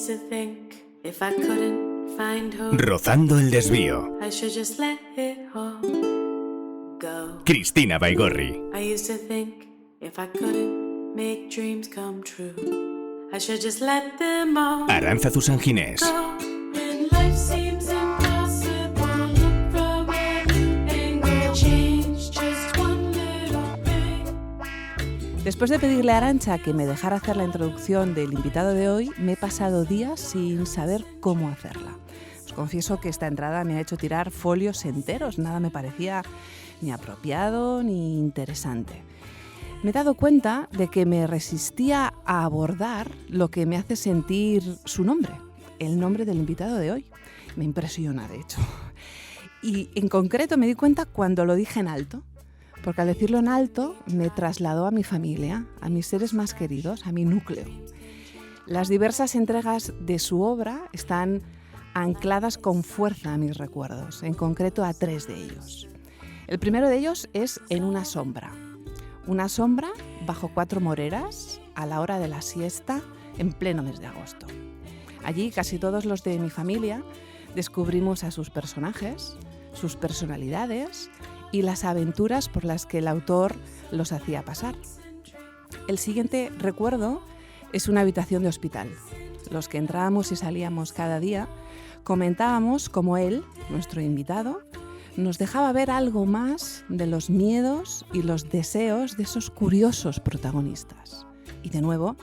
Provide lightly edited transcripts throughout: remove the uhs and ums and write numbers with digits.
used to think if I couldn't find who Rozando el desvío. I should just let it all go. Cristina Baigorri. I used to think if I couldn't make dreams come true I should just let them all Arantzazu San Ginés. go. When life seems impossible, look from any angle, change just one little thing. Después de pedirle a Arantxa que me dejara hacer la introducción del invitado de hoy, me he pasado días sin saber cómo hacerla. Os confieso que esta entrada me ha hecho tirar folios enteros, nada me parecía ni apropiado ni interesante. Me he dado cuenta de que me resistía a abordar lo que me hace sentir su nombre, el nombre del invitado de hoy. Me impresiona, de hecho. Y en concreto me di cuenta cuando lo dije en alto, porque al decirlo en alto me trasladó a mi familia, a mis seres más queridos, a mi núcleo. Las diversas entregas de su obra están ancladas con fuerza a mis recuerdos, en concreto a 3 de ellos. El primero de ellos es En una sombra. Una sombra bajo 4 moreras a la hora de la siesta en pleno mes de agosto. Allí casi todos los de mi familia descubrimos a sus personajes, sus personalidades y las aventuras por las que el autor los hacía pasar. El siguiente recuerdo es una habitación de hospital. Los que entrábamos y salíamos cada día comentábamos cómo él, nuestro invitado, nos dejaba ver algo más de los miedos y los deseos de esos curiosos protagonistas. Y de nuevo,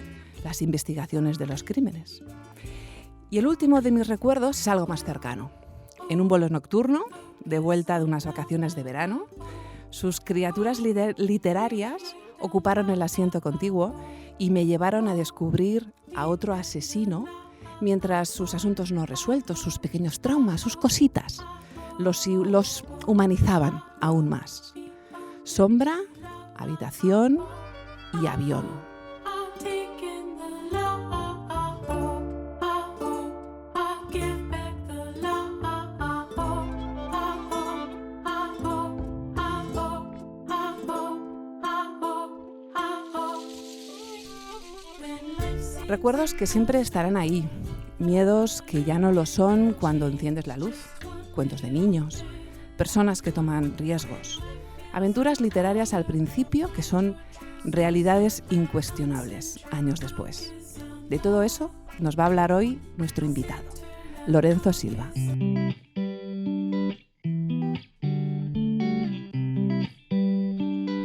las investigaciones de los crímenes. Y el último de mis recuerdos es algo más cercano. En un vuelo nocturno, de vuelta de unas vacaciones de verano, sus criaturas literarias ocuparon el asiento contiguo y me llevaron a descubrir a otro asesino mientras sus asuntos no resueltos, sus pequeños traumas, sus cositas, los humanizaban aún más. Sombra, habitación y avión. I'll take in the law, I'll give back the law, Recuerdos que siempre estarán ahí, miedos que ya no lo son cuando enciendes la luz, cuentos de niños, personas que toman riesgos, aventuras literarias al principio que son realidades incuestionables años después. De todo eso nos va a hablar hoy nuestro invitado, Lorenzo Silva.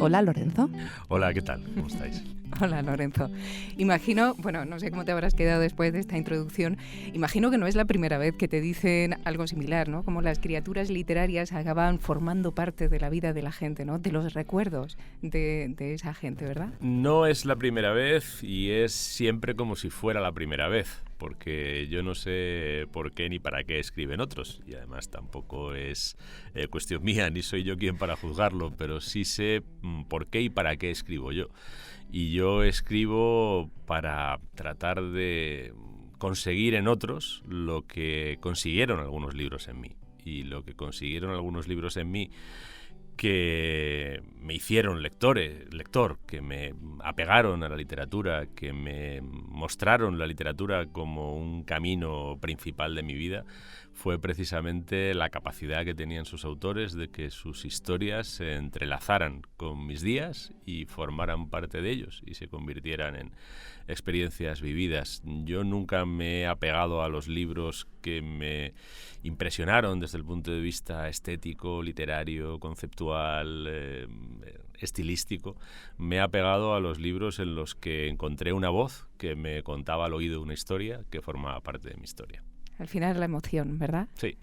Hola, Lorenzo. Hola, ¿qué tal? ¿Cómo estáis? Hola, Lorenzo. Imagino, bueno, no sé cómo te habrás quedado después de esta introducción, imagino que no es la primera vez que te dicen algo similar, ¿no? Como las criaturas literarias acaban formando parte de la vida de la gente, ¿no? De los recuerdos de esa gente, ¿verdad? No es la primera vez y es siempre como si fuera la primera vez, porque yo no sé por qué ni para qué escriben otros, y además tampoco es cuestión mía, ni soy yo quien para juzgarlo, pero sí sé por qué y para qué escribo yo. Y yo escribo para tratar de conseguir en otros lo que consiguieron algunos libros en mí. Y lo que consiguieron algunos libros en mí que me hicieron lector, que me apegaron a la literatura, que me mostraron la literatura como un camino principal de mi vida, fue precisamente la capacidad que tenían sus autores de que sus historias se entrelazaran con mis días y formaran parte de ellos y se convirtieran en experiencias vividas. Yo nunca me he apegado a los libros que me impresionaron desde el punto de vista estético, literario, conceptual, estilístico. Me he apegado a los libros en los que encontré una voz que me contaba al oído una historia que formaba parte de mi historia. Al final la emoción, ¿verdad? Sí.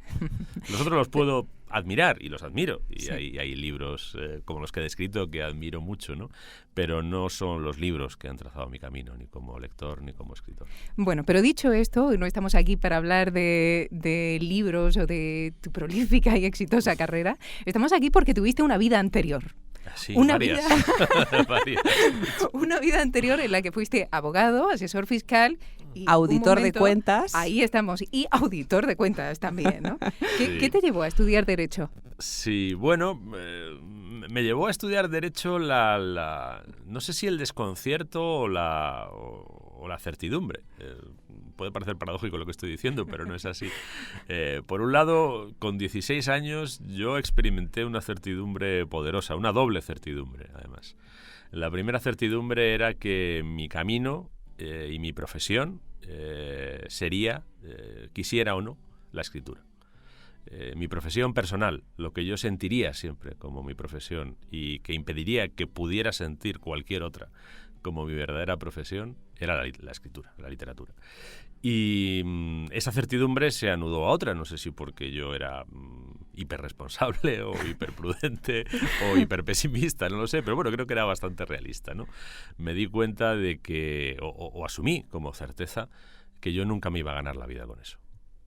Los otros los puedo admirar y los admiro. Y Sí. hay libros como los que he descrito que admiro mucho, ¿no? Pero no son los libros que han trazado mi camino, ni como lector ni como escritor. Bueno, pero dicho esto, no estamos aquí para hablar de libros o de tu prolífica y exitosa carrera. Estamos aquí porque tuviste una vida anterior. Sí, Una varias. Varias. Una vida anterior en la que fuiste abogado, asesor fiscal y Auditor un de momento, cuentas. Ahí estamos, y auditor de cuentas también, ¿no? Sí. ¿Qué te llevó a estudiar Derecho? Sí, bueno, me llevó a estudiar Derecho no sé si el desconcierto o la certidumbre. puede parecer paradójico lo que estoy diciendo, pero no es así. Por un lado, con 16 años yo experimenté una certidumbre poderosa, una doble certidumbre, además. La primera certidumbre era que mi camino y mi profesión sería, quisiera o no, la escritura. Mi profesión personal, lo que yo sentiría siempre como mi profesión y que impediría que pudiera sentir cualquier otra como mi verdadera profesión, era la escritura, la literatura. Y esa certidumbre se anudó a otra, no sé si porque yo era hiperresponsable o hiperprudente o hiperpesimista, no lo sé, pero bueno, creo que era bastante realista, ¿no? Me di cuenta de que, o asumí como certeza, que yo nunca me iba a ganar la vida con eso.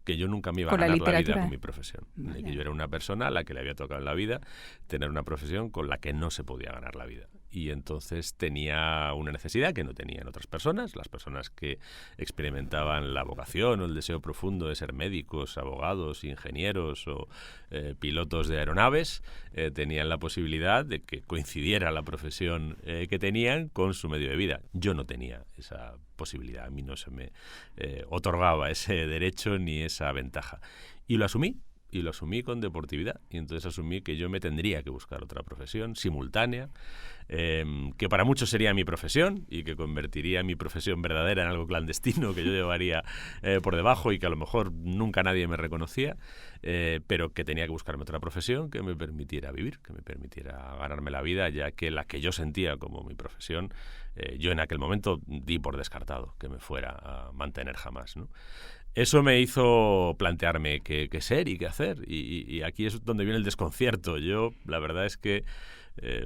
Que yo nunca me iba a ganar la vida con mi profesión. Vale. Que yo era una persona a la que le había tocado en la vida tener una profesión con la que no se podía ganar la vida. Y entonces tenía una necesidad que no tenían otras personas, las personas que experimentaban la vocación o el deseo profundo de ser médicos, abogados, ingenieros o pilotos de aeronaves, tenían la posibilidad de que coincidiera la profesión que tenían con su medio de vida. Yo no tenía esa posibilidad, a mí no se me otorgaba ese derecho ni esa ventaja. Y lo asumí con deportividad. Y entonces asumí que yo me tendría que buscar otra profesión simultánea, que para muchos sería mi profesión y que convertiría mi profesión verdadera en algo clandestino que yo llevaría por debajo y que a lo mejor nunca nadie me reconocía, pero que tenía que buscarme otra profesión que me permitiera vivir, que me permitiera ganarme la vida, ya que la que yo sentía como mi profesión, yo en aquel momento di por descartado que me fuera a mantener jamás, ¿no? Eso me hizo plantearme qué ser y qué hacer. Y aquí es donde viene el desconcierto. Yo, la verdad es que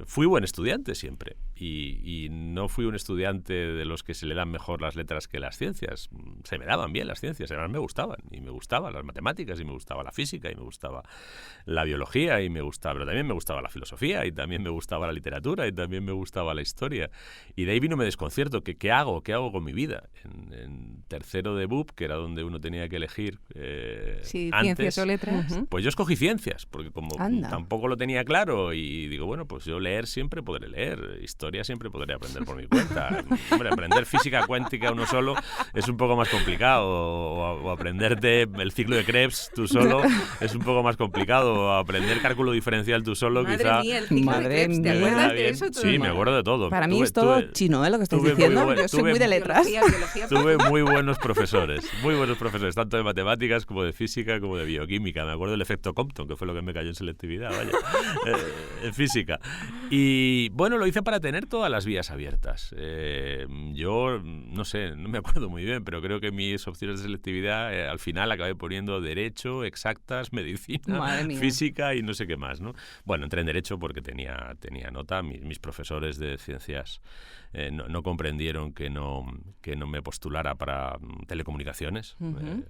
fui buen estudiante siempre. Y no fui un estudiante de los que se le dan mejor las letras que las ciencias. Se me daban bien las ciencias, además me gustaban. Y me gustaban las matemáticas, y me gustaba la física, y me gustaba la biología, pero también me gustaba la filosofía, y también me gustaba la literatura, y también me gustaba la historia. Y de ahí vino mi desconcierto. ¿Qué hago? ¿Qué hago con mi vida? En tercero de BUP, que era donde uno tenía que elegir antes, ciencias o letras. Pues yo escogí ciencias, porque como tampoco lo tenía claro, y digo, bueno, pues yo leer siempre podré leer, historia siempre podré aprender por mi cuenta. Hombre, aprender física cuántica uno solo es un poco más complicado, o aprenderte el ciclo de Krebs tú solo es un poco más complicado, o aprender cálculo diferencial tú solo. Madre quizá... mía, el ciclo de Krebs, ¿te acuerdas de eso? Sí, me acuerdo de todo. Para mí es todo chino, lo que estáis diciendo. Yo soy muy de letras. Biología, tuve muy buenos profesores, tanto de matemáticas como de física como de bioquímica. Me acuerdo del efecto Compton, que fue lo que me cayó en selectividad, en física. Y bueno, lo hice para tener todas las vías abiertas. Yo, no sé, no me acuerdo muy bien, pero creo que mis opciones de selectividad al final acabé poniendo Derecho, Exactas, Medicina, Física y no sé qué más, ¿no? Bueno, entré en Derecho porque tenía nota. Mis profesores de ciencias no comprendieron que no me postulara para telecomunicaciones.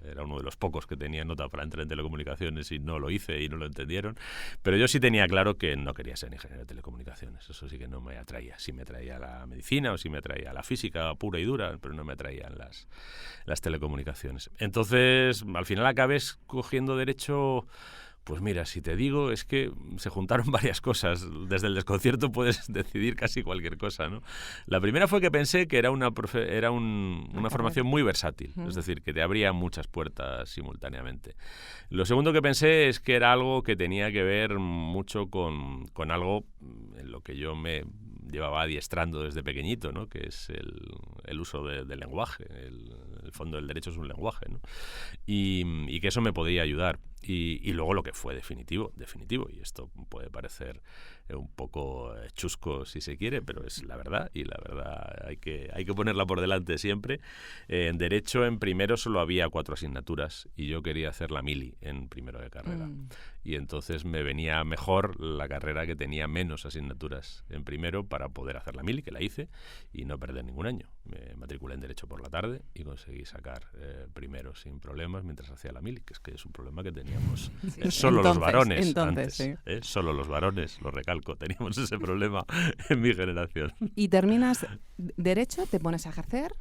Era uno de los pocos que tenía nota para entrar en telecomunicaciones y no lo hice y no lo entendieron. Pero yo sí tenía claro que no quería ser ingeniero de telecomunicaciones. Eso sí que no me atraía. Sí me atraía la medicina o sí me atraía la física pura y dura, pero no me atraían las telecomunicaciones. Entonces, al final acabé escogiendo Derecho. Pues mira, si te digo, es que se juntaron varias cosas. Desde el desconcierto puedes decidir casi cualquier cosa, ¿no? La primera fue que pensé que era una formación muy versátil, es decir, que te abría muchas puertas simultáneamente. Lo segundo que pensé es que era algo que tenía que ver mucho con algo en lo que yo me llevaba adiestrando desde pequeñito, ¿no? Que es el uso del lenguaje. El fondo del derecho es un lenguaje, ¿no? Y que eso me podía ayudar. Y luego lo que fue definitivo, y esto puede parecer un poco chusco si se quiere, pero es la verdad, y la verdad hay que ponerla por delante siempre. En Derecho, en primero solo había 4 asignaturas y yo quería hacer la mili en primero de carrera. Y entonces me venía mejor la carrera que tenía menos asignaturas en primero para poder hacer la mili, que la hice, y no perder ningún año. Me matriculé en Derecho por la tarde y conseguí sacar primero sin problemas mientras hacía la mili, que es un problema que teníamos solo los varones antes. Sí. Solo los varones, lo recalco, teníamos ese problema en mi generación. Y terminas Derecho, te pones a ejercer.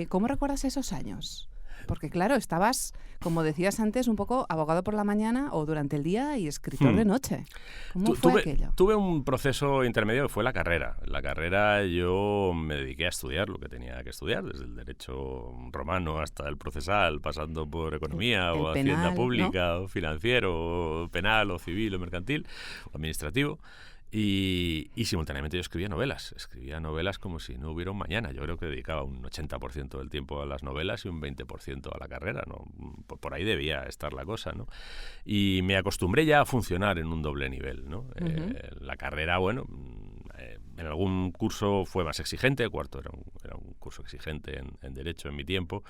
¿Cómo recuerdas esos años? Porque claro, estabas, como decías antes, un poco abogado por la mañana o durante el día y escritor de noche. ¿Cómo fue aquello? Tuve un proceso intermedio que fue la carrera. La carrera yo me dediqué a estudiar lo que tenía que estudiar, desde el derecho romano hasta el procesal, pasando por economía el o penal, hacienda pública, ¿no? o financiero, o penal, o civil, o mercantil, o administrativo. Y simultáneamente yo escribía novelas como si no hubiera un mañana. Yo creo que dedicaba un 80% del tiempo a las novelas y un 20% a la carrera, ¿no? Por ahí debía estar la cosa, ¿no? Y me acostumbré ya a funcionar en un doble nivel, ¿no? La carrera, bueno, en algún curso fue más exigente, cuarto era un curso exigente en Derecho en mi tiempo,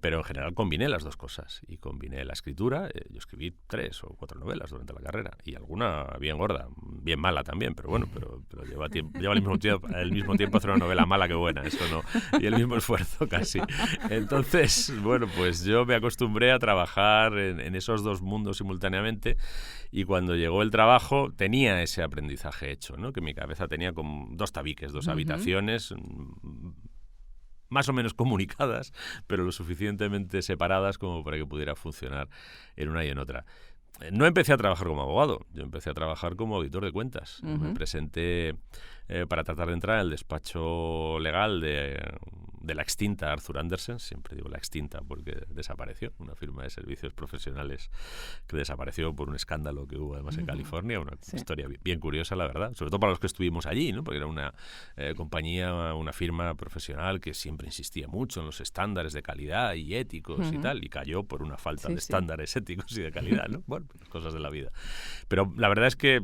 pero en general combiné las dos cosas y combiné la escritura. Yo escribí 3 o 4 novelas durante la carrera y alguna bien gorda, bien mala también, pero bueno, pero lleva el mismo tiempo hacer una novela mala que buena, eso no, y el mismo esfuerzo casi. Entonces, bueno, pues yo me acostumbré a trabajar en esos dos mundos simultáneamente y cuando llegó el trabajo tenía ese aprendizaje hecho, ¿no? Que mi cabeza tenía como 2 tabiques, 2 habitaciones más o menos comunicadas, pero lo suficientemente separadas como para que pudiera funcionar en una y en otra. No empecé a trabajar como abogado, yo empecé a trabajar como auditor de cuentas. Me presenté para tratar de entrar en el despacho legal de la extinta Arthur Andersen, siempre digo la extinta porque desapareció, una firma de servicios profesionales que desapareció por un escándalo que hubo además en California, una historia bien curiosa, la verdad, sobre todo para los que estuvimos allí, ¿no? Porque era una compañía, una firma profesional que siempre insistía mucho en los estándares de calidad y éticos y tal, y cayó por una falta de estándares éticos y de calidad, ¿no? Bueno, pues cosas de la vida. Pero la verdad es que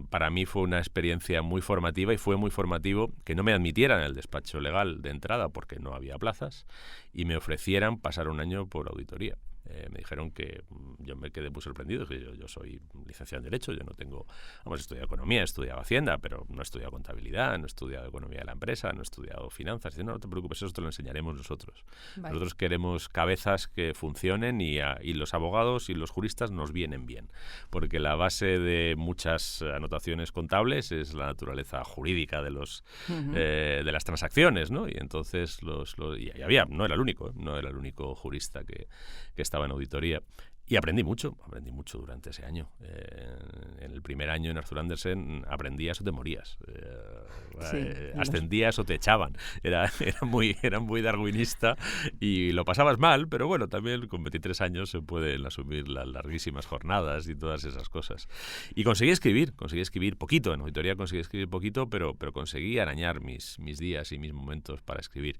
para mí fue una experiencia muy formativa y fue muy formativo que no me admitieran en el despacho legal de entrada porque no había plazas y me ofrecieran pasar un año por auditoría. Me dijeron que yo me quedé muy sorprendido, que yo soy licenciado en Derecho, yo no tengo, he estudiado Economía, he estudiado Hacienda, pero no he estudiado Contabilidad, no he estudiado Economía de la Empresa, no he estudiado Finanzas. Dice, no te preocupes, eso te lo enseñaremos nosotros. Vale. Nosotros queremos cabezas que funcionen y los abogados y los juristas nos vienen bien, porque la base de muchas anotaciones contables es la naturaleza jurídica de de las transacciones, ¿no? Y entonces y había, no era el único jurista que estaba en auditoría. Y aprendí mucho durante ese año. En el primer año en Arthur Andersen aprendías o te morías. Ascendías o te echaban. Era muy darwinista y lo pasabas mal, pero bueno, también con 23 años se pueden asumir las larguísimas jornadas y todas esas cosas. Y conseguí escribir poquito. En auditoría conseguí escribir poquito, pero conseguí arañar mis días y mis momentos para escribir.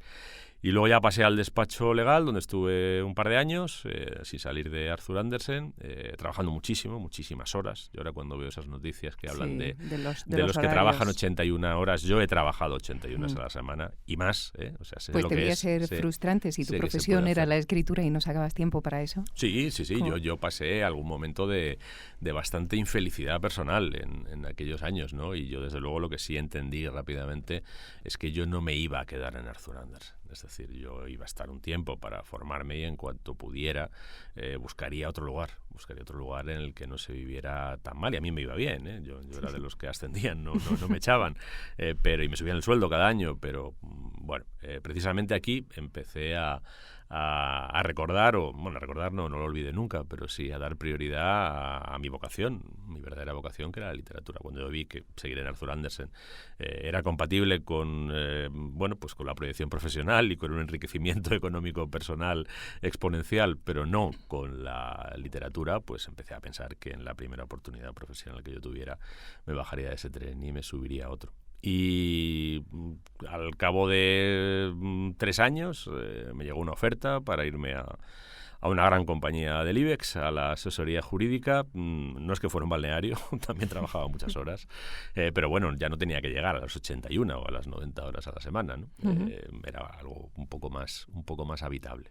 Y luego ya pasé al despacho legal, donde estuve un par de años, sin salir de Arthur Andersen, trabajando muchísimas horas. Yo ahora cuando veo esas noticias que hablan de los que trabajan 81 horas, yo he trabajado 81 horas a la semana y más. O sea, sé pues lo que debía ser frustrante si tu profesión era la escritura y no sacabas tiempo para eso. Sí. Yo pasé algún momento de bastante infelicidad personal en aquellos años, ¿no? Y yo desde luego lo que sí entendí rápidamente es que yo no me iba a quedar en Arthur Andersen. Es decir, yo iba a estar un tiempo para formarme y en cuanto pudiera buscaría otro lugar en el que no se viviera tan mal. Y a mí me iba bien, ¿eh? Yo era de los que ascendían, no me echaban, y me subían el sueldo cada año. Pero bueno, precisamente aquí empecé a recordar, no lo olvidé nunca, pero sí a dar prioridad a mi vocación, mi verdadera vocación, que era la literatura. Cuando yo vi que seguir en Arthur Andersen era compatible con con la proyección profesional y con un enriquecimiento económico personal exponencial, pero no con la literatura, pues empecé a pensar que en la primera oportunidad profesional que yo tuviera me bajaría de ese tren y me subiría a otro. Y al cabo de 3 años me llegó una oferta para irme a una gran compañía del IBEX, a la asesoría jurídica. No es que fuera un balneario, también trabajaba muchas horas, pero bueno, ya no tenía que llegar a las 81 o a las 90 horas a la semana, ¿no? Era algo un poco más habitable.